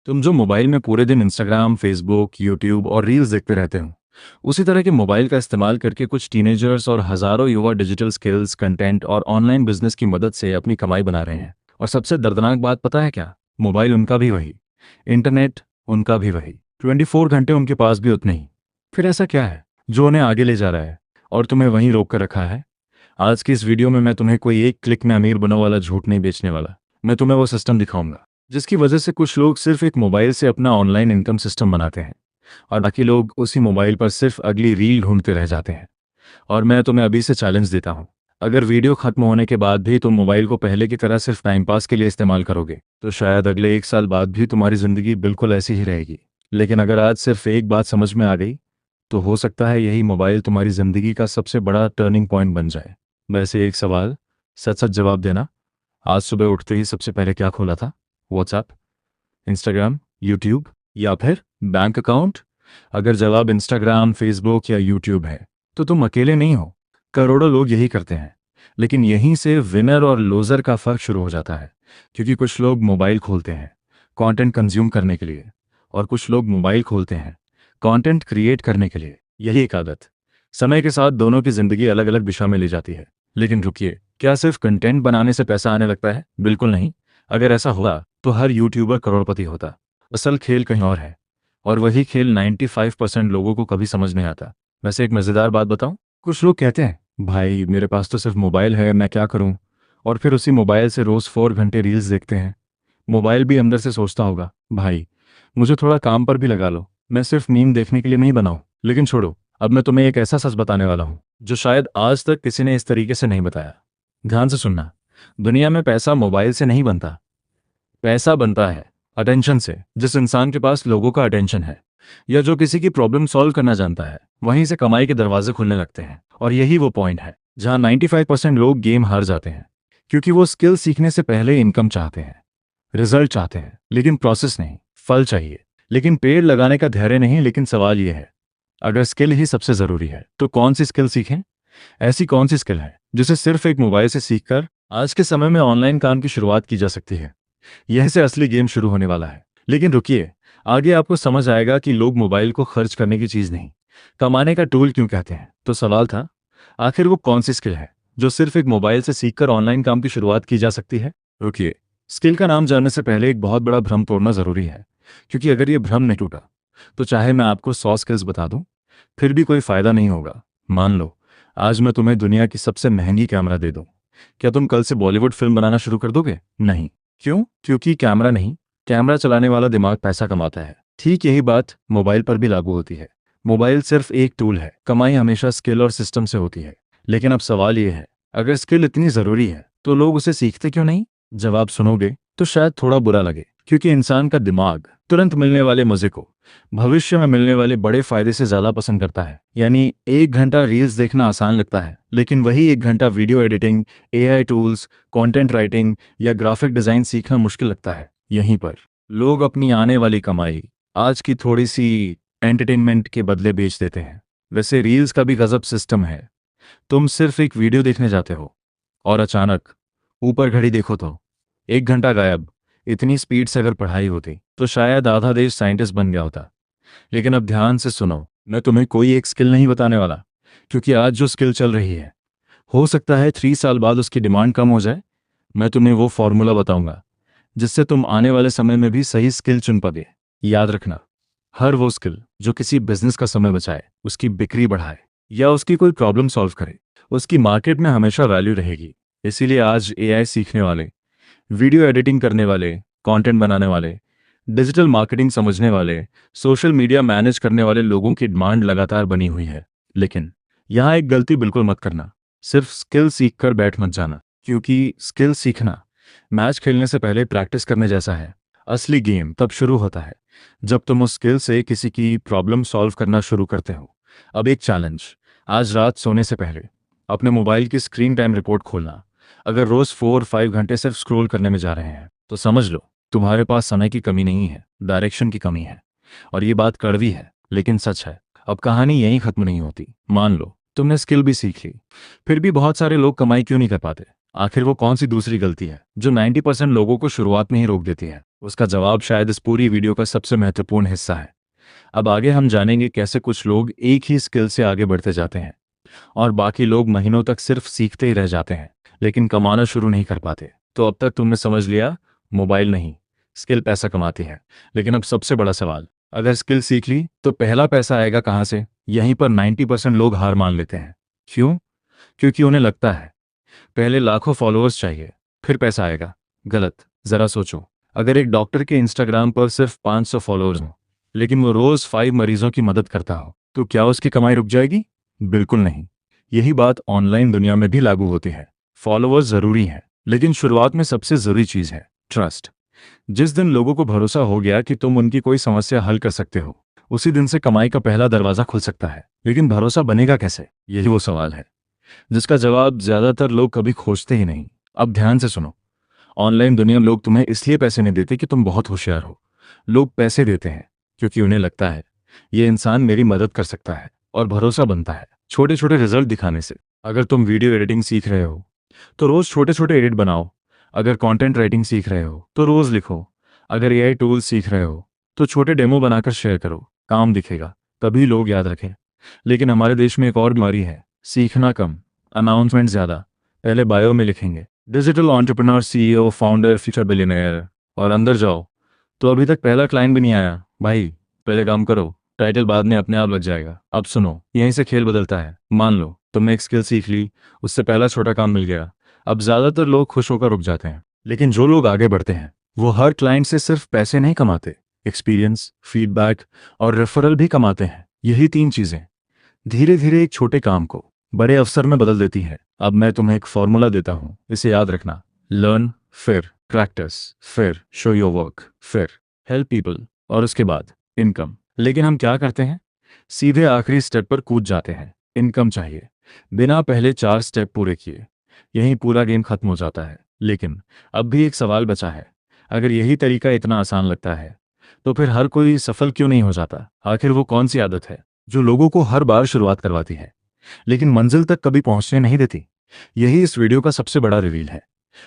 तुम जो मोबाइल में पूरे दिन इंस्टाग्राम, फेसबुक, यूट्यूब और रील्स देखते रहते हो, उसी तरह के मोबाइल का इस्तेमाल करके कुछ टीनेजर्स और हज़ारों युवा डिजिटल स्किल्स, कंटेंट और ऑनलाइन बिजनेस की मदद से अपनी कमाई बना रहे हैं। और सबसे दर्दनाक बात पता है क्या? मोबाइल उनका भी वही, इंटरनेट उनका भी वही, 24 घंटे उनके पास भी उतने ही। फिर ऐसा क्या है जो उन्हें आगे ले जा रहा है और तुम्हें वहीं रोक कर रखा है? आज की इस वीडियो में मैं तुम्हें कोई एक क्लिक में अमीर बनो वाला झूठ नहीं बेचने वाला। मैं तुम्हें वो सिस्टम दिखाऊंगा जिसकी वजह से कुछ लोग सिर्फ एक मोबाइल से अपना ऑनलाइन इनकम सिस्टम बनाते हैं और बाकी लोग उसी मोबाइल पर सिर्फ अगली रील ढूंढते रह जाते हैं। और मैं तुम्हें अभी से चैलेंज देता हूँ, अगर वीडियो खत्म होने के बाद भी तुम मोबाइल को पहले की तरह सिर्फ टाइम पास के लिए इस्तेमाल करोगे तो शायद अगले 1 साल बाद भी तुम्हारी ज़िंदगी बिल्कुल ऐसी ही रहेगी। लेकिन अगर आज सिर्फ एक बात समझ में आ गई तो हो सकता है यही मोबाइल तुम्हारी ज़िंदगी का सबसे बड़ा टर्निंग पॉइंट बन जाए। वैसे एक सवाल, सच सच जवाब देना, आज सुबह उठते ही सबसे पहले क्या खोला था? व्हाट्सएप, इंस्टाग्राम, यूट्यूब या फिर बैंक अकाउंट? अगर जवाब इंस्टाग्राम, फेसबुक या यूट्यूब है तो तुम अकेले नहीं हो, करोड़ों लोग यही करते हैं। लेकिन यहीं से विनर और लूजर का फर्क शुरू हो जाता है, क्योंकि कुछ लोग मोबाइल खोलते हैं कंटेंट कंज्यूम करने के लिए और कुछ लोग मोबाइल खोलते हैं कंटेंट क्रिएट करने के लिए। यही एक आदत समय के साथ दोनों की जिंदगी अलग अलग दिशा में ले जाती है। लेकिन रुकिए, क्या सिर्फ कंटेंट बनाने से पैसा आने लगता है? बिल्कुल नहीं। अगर ऐसा हुआ तो हर यूट्यूबर करोड़पति होता। असल खेल कहीं और है, और वही खेल 95% लोगों को कभी समझ नहीं आता। वैसे एक मज़ेदार बात बताऊं, कुछ लोग कहते हैं भाई मेरे पास तो सिर्फ मोबाइल है, मैं क्या करूं? और फिर उसी मोबाइल से रोज़ 4 घंटे रील्स देखते हैं। मोबाइल भी अंदर से सोचता होगा, भाई मुझे थोड़ा काम पर भी लगा लो, मैं सिर्फ मीम देखने के लिए नहीं बनाऊं। लेकिन छोड़ो, अब मैं तुम्हें एक ऐसा सच बताने वाला हूं जो शायद आज तक किसी ने इस तरीके से नहीं बताया। ध्यान से सुनना, दुनिया में पैसा मोबाइल से नहीं बनता, पैसा बनता है अटेंशन से। जिस इंसान के पास लोगों का अटेंशन है या जो किसी की प्रॉब्लम सॉल्व करना जानता है, वहीं से कमाई के दरवाजे खुलने लगते हैं। और यही वो पॉइंट है जहां 95% लोग गेम हार जाते हैं, क्योंकि वो स्किल सीखने से पहले इनकम चाहते हैं, रिजल्ट चाहते हैं लेकिन प्रोसेस नहीं। फल चाहिए लेकिन पेड़ लगाने का धैर्य नहीं। लेकिन सवाल यह है, अगर स्किल ही सबसे ज़रूरी है तो कौन सी स्किल सीखें? ऐसी कौन सी स्किल है जिसे सिर्फ एक मोबाइल से सीखकर आज के समय में ऑनलाइन काम की शुरुआत की जा सकती है? यह से असली गेम शुरू होने वाला है। लेकिन रुकिए, आगे आपको समझ आएगा कि लोग मोबाइल को खर्च करने की चीज़ नहीं, कमाने का टूल क्यों कहते हैं। तो सवाल था, आखिर वो कौन सी स्किल है जो सिर्फ एक मोबाइल से सीखकर ऑनलाइन काम की शुरुआत की जा सकती है? रुकिए, स्किल का नाम जानने से पहले एक बहुत बड़ा भ्रम तोड़ना ज़रूरी है, क्योंकि अगर ये भ्रम नहीं टूटा तो चाहे मैं आपको 100 स्किल्स बता दूं, फिर भी कोई फ़ायदा नहीं होगा। मान लो आज मैं तुम्हें दुनिया की सबसे महंगी कैमरा दे दूं, क्या तुम कल से बॉलीवुड फिल्म बनाना शुरू कर दोगे? नहीं। क्यों? क्योंकि कैमरा नहीं, कैमरा चलाने वाला दिमाग पैसा कमाता है। ठीक यही बात मोबाइल पर भी लागू होती है। मोबाइल सिर्फ एक टूल है, कमाई हमेशा स्किल और सिस्टम से होती है। लेकिन अब सवाल ये है, अगर स्किल इतनी ज़रूरी है तो लोग उसे सीखते क्यों नहीं? जवाब सुनोगे तो शायद थोड़ा बुरा लगे, क्योंकि इंसान का दिमाग तुरंत मिलने वाले मज़े को भविष्य में मिलने वाले बड़े फायदे से ज़्यादा पसंद करता है। यानी 1 घंटा रील्स देखना आसान लगता है, लेकिन वही 1 घंटा video editing, AI tools, content writing या ग्राफिक डिज़ाइन सीखना मुश्किल लगता है। यहीं पर लोग अपनी आने वाली कमाई आज की थोड़ी सी एंटरटेनमेंट के बदले बेच देते हैं। वैसे रील्स का भी गजब सिस्टम है। तुम सिर्फ एक वीडियो देखने जाते हो और अचानक ऊपर घड़ी देखो तो 1 घंटा गायब। इतनी स्पीड से अगर पढ़ाई होती तो शायद आधा देश साइंटिस्ट बन गया होता। लेकिन अब ध्यान से सुनो, मैं तुम्हें कोई एक स्किल नहीं बताने वाला, क्योंकि आज जो स्किल चल रही है हो सकता है 3 साल बाद उसकी डिमांड कम हो जाए। मैं तुम्हें वो फॉर्मूला बताऊंगा जिससे तुम आने वाले समय में भी सही स्किल चुन पाओगे। याद रखना, हर वो स्किल जो किसी बिजनेस का समय बचाए, उसकी बिक्री बढ़ाए या उसकी कोई प्रॉब्लम सॉल्व करे, उसकी मार्केट में हमेशा वैल्यू रहेगी। इसीलिए आज एआई सीखने वाले, वीडियो एडिटिंग करने वाले, कंटेंट बनाने वाले, डिजिटल मार्केटिंग समझने वाले, सोशल मीडिया मैनेज करने वाले लोगों की डिमांड लगातार बनी हुई है। लेकिन यहाँ एक गलती बिल्कुल मत करना, सिर्फ स्किल सीख कर बैठ मत जाना, क्योंकि स्किल सीखना मैच खेलने से पहले प्रैक्टिस करने जैसा है। असली गेम तब शुरू होता है जब तुम उस स्किल से किसी की प्रॉब्लम सॉल्व करना शुरू करते हो। अब एक चैलेंज, आज रात सोने से पहले अपने मोबाइल की स्क्रीन टाइम रिपोर्ट खोलना। अगर रोज़ 4-5 घंटे सिर्फ स्क्रॉल करने में जा रहे हैं तो समझ लो तुम्हारे पास समय की कमी नहीं है, डायरेक्शन की कमी है। और ये बात कड़वी है लेकिन सच है। अब कहानी यहीं खत्म नहीं होती। मान लो तुमने स्किल भी सीख ली, फिर भी बहुत सारे लोग कमाई क्यों नहीं कर पाते? आखिर वो कौन सी दूसरी गलती है जो 90% लोगों को शुरुआत में ही रोक देती है? उसका जवाब शायद इस पूरी वीडियो का सबसे महत्वपूर्ण हिस्सा है। अब आगे हम जानेंगे कैसे कुछ लोग एक ही स्किल से आगे बढ़ते जाते हैं और बाकी लोग महीनों तक सिर्फ सीखते ही रह जाते हैं लेकिन कमाना शुरू नहीं कर पाते। तो अब तक तुमने समझ लिया, मोबाइल नहीं, स्किल पैसा कमाती है। लेकिन अब सबसे बड़ा सवाल, अगर स्किल सीख ली तो पहला पैसा आएगा कहाँ से? यहीं पर 90% लोग हार मान लेते हैं। क्यों? क्योंकि उन्हें लगता है पहले लाखों फॉलोअर्स चाहिए फिर पैसा आएगा। गलत। जरा सोचो, अगर एक डॉक्टर के इंस्टाग्राम पर सिर्फ 500 फॉलोअर्स हो लेकिन वो रोज 5 मरीजों की मदद करता हो तो क्या उसकी कमाई रुक जाएगी? बिल्कुल नहीं। यही बात ऑनलाइन दुनिया में भी लागू होती है। फॉलोअर्स जरूरी है लेकिन शुरुआत में सबसे जरूरी चीज है ट्रस्ट। जिस दिन लोगों को भरोसा हो गया कि तुम उनकी कोई समस्या हल कर सकते हो उसी दिन से कमाई का पहला दरवाजा खुल सकता है। लेकिन भरोसा बनेगा कैसे? यही वो सवाल है जिसका जवाब ज्यादातर लोग कभी खोजते ही नहीं। अब ध्यान से सुनो, ऑनलाइन दुनिया में लोग तुम्हें इसलिए पैसे नहीं देते कि तुम बहुत होशियार हो। लोग पैसे देते हैं क्योंकि उन्हें लगता है ये इंसान मेरी मदद कर सकता है और भरोसा बनता है छोटे छोटे रिजल्ट दिखाने से। अगर तुम वीडियो एडिटिंग सीख रहे हो तो रोज छोटे छोटे एडिट बनाओ। अगर कंटेंट राइटिंग सीख रहे हो तो रोज लिखो। अगर एआई टूल्स सीख रहे हो तो छोटे डेमो बनाकर शेयर करो। काम दिखेगा तभी लोग याद रखें। लेकिन हमारे देश में एक और बीमारी है, सीखना कम, अनाउंसमेंट ज़्यादा। पहले बायो में लिखेंगे digital entrepreneur, CEO, founder, future billionaire, और अंदर जाओ तो अभी तक पहला क्लाइंट भी नहीं आया। भाई पहले काम करो, टाइटल बाद में अपने आप लग जाएगा। अब सुनो, यहीं से खेल बदलता है। मान लो तुमने एक स्किल सीख ली, उससे पहला छोटा काम मिल गया। अब ज़्यादातर लोग खुश होकर रुक जाते हैं। लेकिन जो लोग आगे बढ़ते हैं वो हर क्लाइंट से सिर्फ पैसे नहीं कमाते, एक्सपीरियंस, फीडबैक और रेफरल भी कमाते हैं। यही 3 चीज़ें धीरे धीरे एक छोटे काम को बड़े अवसर में बदल देती है। अब मैं तुम्हें एक फॉर्मूला देता हूं, इसे याद रखना। लर्न, फिर प्रैक्टिस, फिर शो योर वर्क, फिर हेल्प पीपल और उसके बाद इनकम। लेकिन हम क्या करते हैं? सीधे आखिरी स्टेप पर कूद जाते हैं। इनकम चाहिए बिना पहले 4 स्टेप पूरे किए। यहीं पूरा गेम खत्म हो जाता है। लेकिन अब भी एक सवाल बचा है, अगर यही तरीका इतना आसान लगता है तो फिर हर कोई सफल क्यों नहीं हो जाता? आखिर वो कौन सी आदत है जो लोगों को हर बार शुरुआत करवाती है लेकिन मंजिल तक कभी पहुंचने नहीं देती? यही इस वीडियो का सबसे बड़ा रिवील है।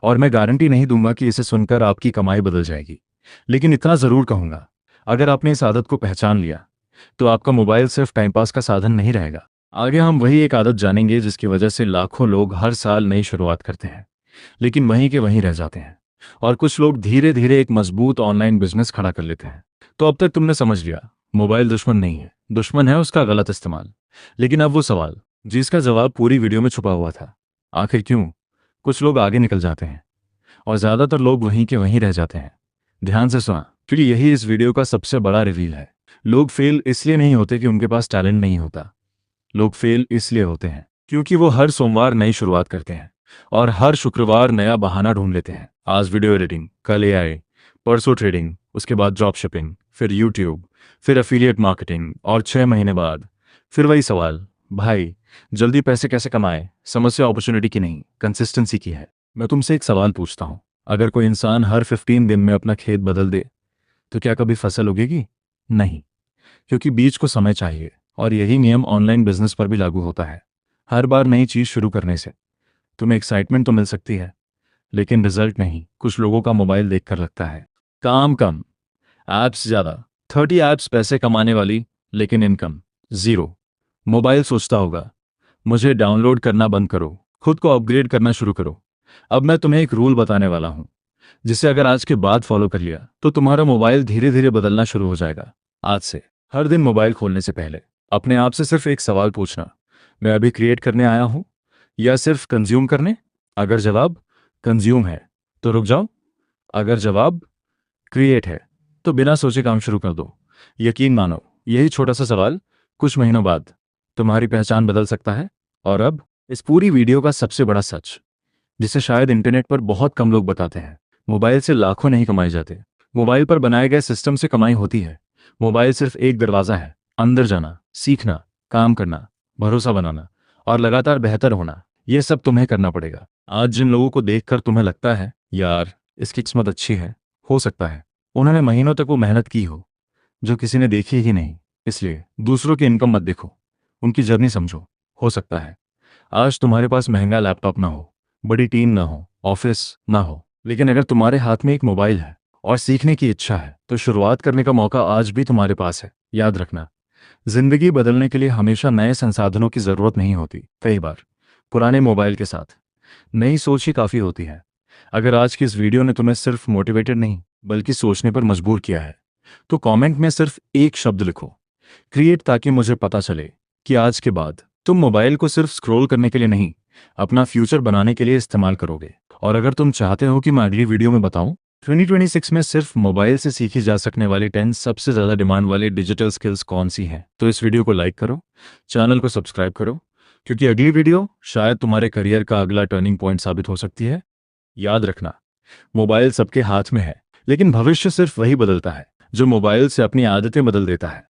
और मैं गारंटी नहीं दूंगा कि इसे सुनकर आपकी कमाई बदल जाएगी, लेकिन इतना जरूर कहूंगा, अगर आपने इस आदत को पहचान लिया तो आपका मोबाइल सिर्फ टाइम पास का साधन नहीं रहेगा। आगे हम वही एक आदत जानेंगे जिसकी वजह से लाखों लोग हर साल नई शुरुआत करते हैं लेकिन वहीं के वहीं रह जाते हैं और कुछ लोग धीरे धीरे एक मजबूत ऑनलाइन बिजनेस खड़ा कर लेते हैं। तो अब तक तुमने समझ लिया, मोबाइल दुश्मन नहीं है, दुश्मन है उसका गलत इस्तेमाल। लेकिन अब वो सवाल जिसका जवाब पूरी वीडियो में छुपा हुआ था, आखिर क्यों कुछ लोग आगे निकल जाते हैं और ज्यादातर लोग वहीं के वहीं रह जाते हैं? ध्यान से सुना, क्योंकि यही इस वीडियो का सबसे बड़ा रिवील है। लोग फेल इसलिए नहीं होते कि उनके पास टैलेंट नहीं होता, लोग फेल इसलिए होते हैं क्योंकि वो हर सोमवार नई शुरुआत करते हैं और हर शुक्रवार नया बहाना ढूंढ लेते हैं। आज वीडियो एडिटिंग, कल एआई, परसों ट्रेडिंग, उसके बाद ड्रॉप शिपिंग, फिर यूट्यूब, फिर एफिलिएट मार्केटिंग और 6 महीने बाद फिर वही सवाल, भाई जल्दी पैसे कैसे कमाए? समस्या अपॉर्चुनिटी की नहीं, कंसिस्टेंसी की है। मैं तुमसे एक सवाल पूछता हूँ, अगर कोई इंसान हर 15 दिन में अपना खेत बदल दे तो क्या कभी फसल उगेगी? नहीं, क्योंकि बीज को समय चाहिए। और यही नियम ऑनलाइन बिजनेस पर भी लागू होता है। हर बार नई चीज शुरू करने से तुम्हें एक्साइटमेंट तो मिल सकती है लेकिन रिजल्ट नहीं। कुछ लोगों का मोबाइल देखकर लगता है काम कम, ऐप्स ज़्यादा, 30 ऐप्स पैसे कमाने वाली लेकिन इनकम ज़ीरो। मोबाइल सोचता होगा मुझे डाउनलोड करना बंद करो, खुद को अपग्रेड करना शुरू करो। अब मैं तुम्हें एक रूल बताने वाला हूँ जिसे अगर आज के बाद फॉलो कर लिया तो तुम्हारा मोबाइल धीरे धीरे बदलना शुरू हो जाएगा। आज से हर दिन मोबाइल खोलने से पहले अपने आप से सिर्फ एक सवाल पूछना, मैं अभी क्रिएट करने आया हूँ या सिर्फ कंज्यूम करने? अगर जवाब कंज्यूम है तो रुक जाओ, अगर जवाब क्रिएट है तो बिना सोचे काम शुरू कर दो। यकीन मानो, यही छोटा सा सवाल कुछ महीनों बाद तुम्हारी पहचान बदल सकता है। और अब इस पूरी वीडियो का सबसे बड़ा सच, जिसे शायद इंटरनेट पर बहुत कम लोग बताते हैं, मोबाइल से लाखों नहीं कमाए जाते, मोबाइल पर बनाए गए सिस्टम से कमाई होती है। मोबाइल सिर्फ एक दरवाज़ा है, अंदर जाना, सीखना, काम करना, भरोसा बनाना और लगातार बेहतर होना, ये सब तुम्हें करना पड़ेगा। आज जिन लोगों को देखकर तुम्हें लगता है यार इसकी किस्मत अच्छी है, हो सकता है उन्होंने महीनों तक वो मेहनत की हो जो किसी ने देखी ही नहीं। इसलिए दूसरों की इनकम मत देखो, उनकी जर्नी समझो। हो सकता है आज तुम्हारे पास महंगा लैपटॉप ना हो बड़ी टीम ना हो, ऑफिस ना हो, लेकिन अगर तुम्हारे हाथ में एक मोबाइल है और सीखने की इच्छा है तो शुरुआत करने का मौका आज भी तुम्हारे पास है। याद रखना, जिंदगी बदलने के लिए हमेशा नए संसाधनों की जरूरत नहीं होती। कई बार पुराने मोबाइल के साथ नई सोच ही काफ़ी होती है। अगर आज की इस वीडियो ने तुम्हें सिर्फ मोटिवेटेड नहीं बल्कि सोचने पर मजबूर किया है तो कमेंट में सिर्फ एक शब्द लिखो, क्रिएट, ताकि मुझे पता चले कि आज के बाद तुम मोबाइल को सिर्फ स्क्रॉल करने के लिए नहीं, अपना फ्यूचर बनाने के लिए इस्तेमाल करोगे। और अगर तुम चाहते हो कि मैं अगली वीडियो में बताऊं 2026 में सिर्फ मोबाइल से सीखी जा सकने वाली 10 सबसे ज़्यादा डिमांड वाली डिजिटल स्किल्स कौन सी हैं, तो इस वीडियो को लाइक करो, चैनल को सब्सक्राइब करो, क्योंकि अगली वीडियो शायद तुम्हारे करियर का अगला टर्निंग पॉइंट साबित हो सकती है। याद रखना, मोबाइल सबके हाथ में है, लेकिन भविष्य सिर्फ वही बदलता है जो मोबाइल से अपनी आदतें बदल देता है।